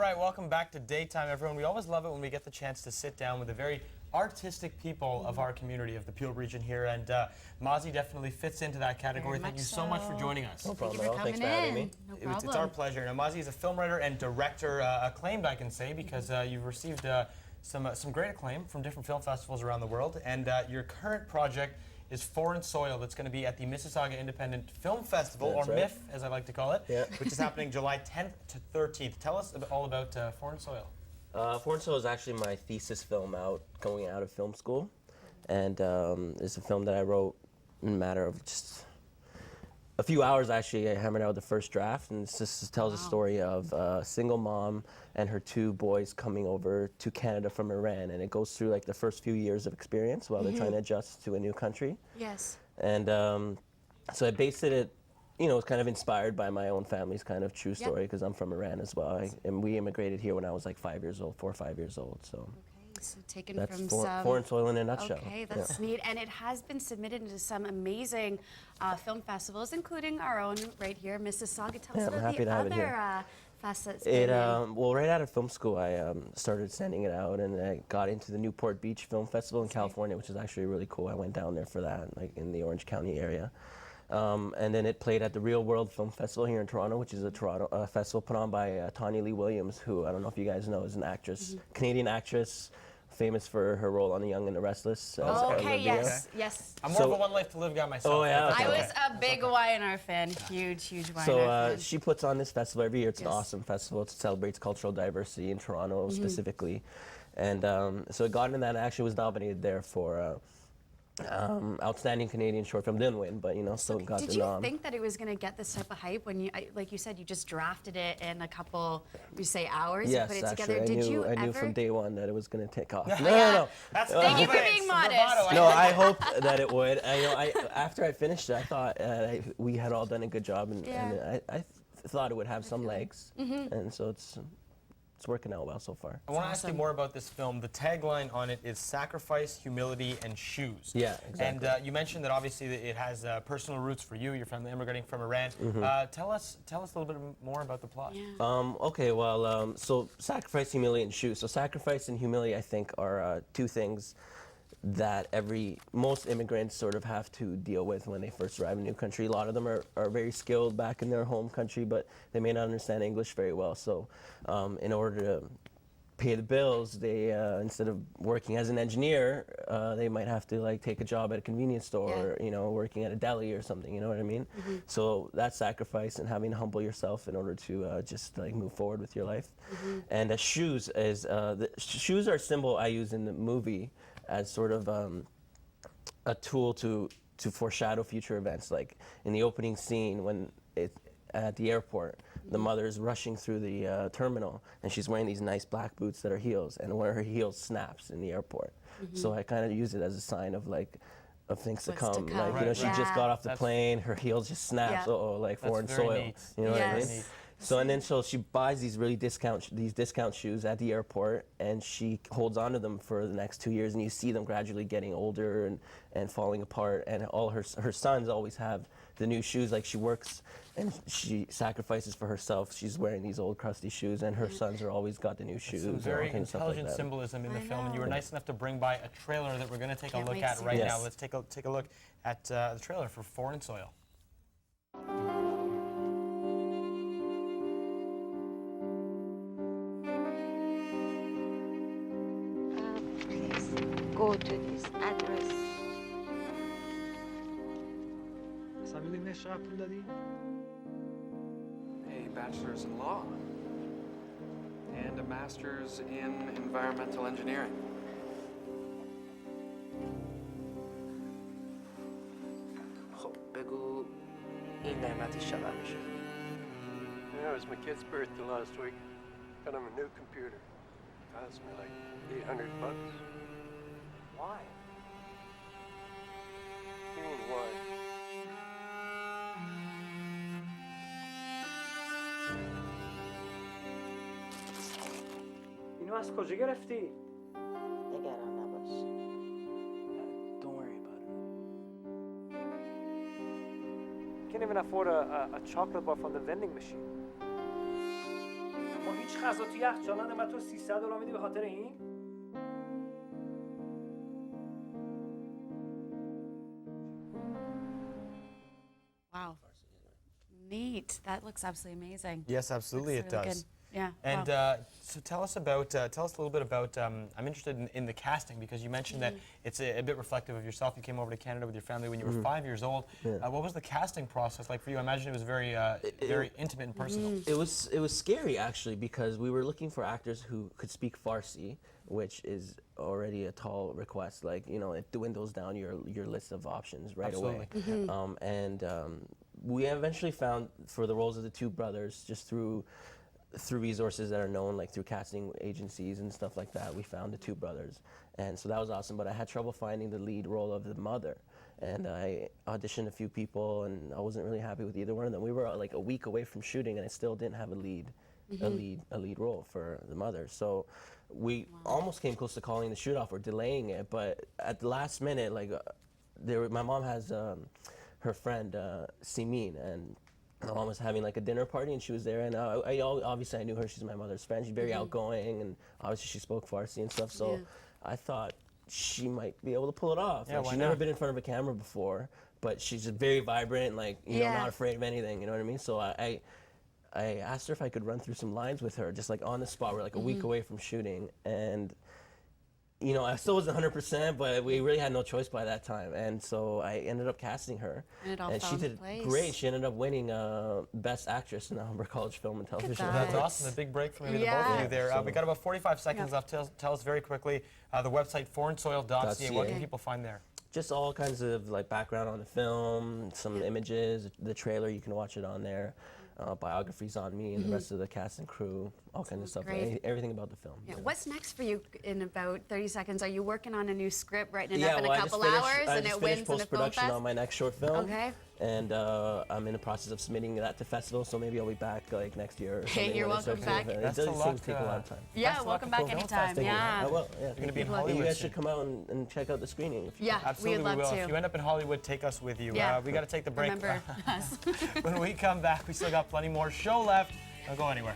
right, welcome back to Daytime, everyone. We always love it when we get the chance to sit down with the very artistic people of our community, of the Peel region here, and Mazi definitely fits into that category. Thank you so much for joining us. No problem Thank you for Thanks for coming having in. me. No problem. It's our pleasure. Now, Mazi is a film writer and director, acclaimed, I can say, because you've received some great acclaim from different film festivals around the world, and your current project is Foreign Soil. That's going to be at the Mississauga Independent Film Festival, That's or right. MIF, as I like to call it, which is happening July 10th to 13th. Tell us all about Foreign Soil. Foreign Soil is actually my thesis film going out of film school, and it's a film that I wrote in a matter of just a few hours. Actually, I hammered out the first draft, and this tells a story of a single mom and her two boys coming over to Canada from Iran, and it goes through like the first few years of experience while they're trying to adjust to a new country. Yes. And so I based it, it was kind of inspired by my own family's kind of true story, because I'm from Iran as well. And we immigrated here when I was like 5 years old, 4 or 5 years old. So Okay, so taken that's from some... Foreign Soil in a nutshell. Okay, that's neat. And it has been submitted into some amazing film festivals, including our own right here, Mississauga. Tell us I'm about happy the to have it other here. facets. Well, right out of film school, I started sending it out, and I got into the Newport Beach Film Festival in California, which is actually really cool. I went down there for that, like in the Orange County area. And then it played at the Real World Film Festival here in Toronto, which is a festival put on by Tanya Lee Williams, who I don't know if you guys know is an actress, Canadian actress, famous for her role on The Young and the Restless. Okay, yes. I'm more of a One Life to Live guy myself. Oh, yeah. I was a big YNR fan, huge YNR So fan. she puts on this festival every year. It's an awesome festival. It celebrates cultural diversity in Toronto specifically. And so it got into that. I actually was nominated there for Outstanding Canadian Short Film. Didn't win, but still got the nom. Did you think that it was going to get this type of hype when you, like you said, you just drafted it in a couple, hours? Yes, you put it actually, together. I knew from day one that it was going to take off. No. That's Thank you for being modest. No, I hope that it would. After I finished it, I thought we had all done a good job, and I thought it would have some legs, and so it's working out well so far. I want to ask you more about this film. The tagline on it is sacrifice, humility, and shoes. Yeah, exactly. And you mentioned that obviously it has personal roots for you. Your family immigrating from Iran. Tell us a little bit more about the plot. Yeah. Okay, well, so sacrifice, humility, and shoes. So sacrifice and humility, I think, are two things that most immigrants sort of have to deal with when they first arrive in a new country. A lot of them are very skilled back in their home country, but they may not understand English very well. So in order to pay the bills, they instead of working as an engineer, they might have to take a job at a convenience store, or working at a deli or something. You know what I mean? So that sacrifice and having to humble yourself in order to just move forward with your life. And shoes is shoes are a symbol I use in the movie as sort of a tool to foreshadow future events. Like in the opening scene when at the airport, the mother's rushing through the terminal, and she's wearing these nice black boots that are heels, and one of her heels snaps in the airport. So I kind of use it as a sign of things to come. She just got off the plane, her heels just snaps. Foreign soil. Neat. You know what I mean? Yes. So and then she buys these discount shoes at the airport, and she holds on to them for the next 2 years, and you see them gradually getting older and falling apart. And all her sons always have the new shoes. Like she works and she sacrifices for herself. She's wearing these old crusty shoes, and her sons are always got the new shoes. Some very and stuff like intelligent that. symbolism in the film, and you were nice enough to bring by a trailer that we're going to take a look wait at to right see now. Let's take a look at the trailer for Foreign Soil. Please go to this address. A bachelor's in law and a master's in environmental engineering. خب بگو این قیمتش چقدر میشه؟ Yeah, it was my kid's birthday last week. Got him a new computer. Cost me like $800. Why? You mean why? اینو از کجا گرفتی؟ نگران نباش. Don't worry about it. Can't even afford a chocolate bar from the vending machine. ما هیچ غذا تو یخچالانه و تو $300 میدی به خاطر این؟ Wow. Neat. That looks absolutely amazing. Yes, absolutely it Looks really does. good. Yeah. And wow. so tell us a little bit about, I'm interested in the casting because you mentioned that it's a bit reflective of yourself. You came over to Canada with your family when you were 5 years old. What was the casting process like for you? I imagine it was very, very intimate and personal. It was scary actually because we were looking for actors who could speak Farsi, which is already a tall request. Like, you know, it dwindles down your list of options right away. We eventually found for the roles of the two brothers just through resources that are known, like through casting agencies and stuff like that, we found the two brothers. And so that was awesome, but I had trouble finding the lead role of the mother. And I auditioned a few people and I wasn't really happy with either one of them. We were like a week away from shooting and I still didn't have a lead role for the mother. So we almost came close to calling the shoot off or delaying it, but at the last minute, like my mom has her friend Simin, and my mom was having like a dinner party and she was there, and obviously I knew her, she's my mother's friend, she's very outgoing and obviously she spoke Farsi and stuff, so I thought she might be able to pull it off. Yeah, Like, why she's not? never been in front of a camera before, but she's just very vibrant, like, you know, not afraid of anything, you know what I mean? So I asked her if I could run through some lines with her, just like on the spot. We're like a week away from shooting, and you know, I still wasn't 100%, but we really had no choice by that time. And so I ended up casting her. And it all and fell she into did place. great. She ended up winning Best Actress in the Humber College Film and Television that. That's Awards. awesome. A big break for maybe the both Yeah. of you there. We got about 45 seconds left. Tell us very quickly the website foreignsoil.ca. What can people find there? Just all kinds of like background on the film, some images, the trailer, you can watch it on there. Biographies on me and the rest of the cast and crew, all kinds of stuff, great. everything about the film. Yeah. What's next for you in about 30 seconds? Are you working on a new script, writing it Yeah, up in well, a couple hours, I and just it finished wins in a film post-production fest? on my next short film. Okay. And I'm in the process of submitting that to festivals, so maybe I'll be back like next year or Hey, something. you're when it welcome starts back. to- It Best does of seem luck, to take a lot of time. Yeah, Best of luck welcome at back Film anytime. Festival. Yeah. I will, yeah. You're going to be in Good luck. Hollywood You guys soon. should come out and check out the screening. If you Yeah, Absolutely, we'd love we will. to. If you end up in Hollywood, take us with you. Yeah. We got to take the break. Remember us. When we come back, we still got plenty more show left. Don't go anywhere.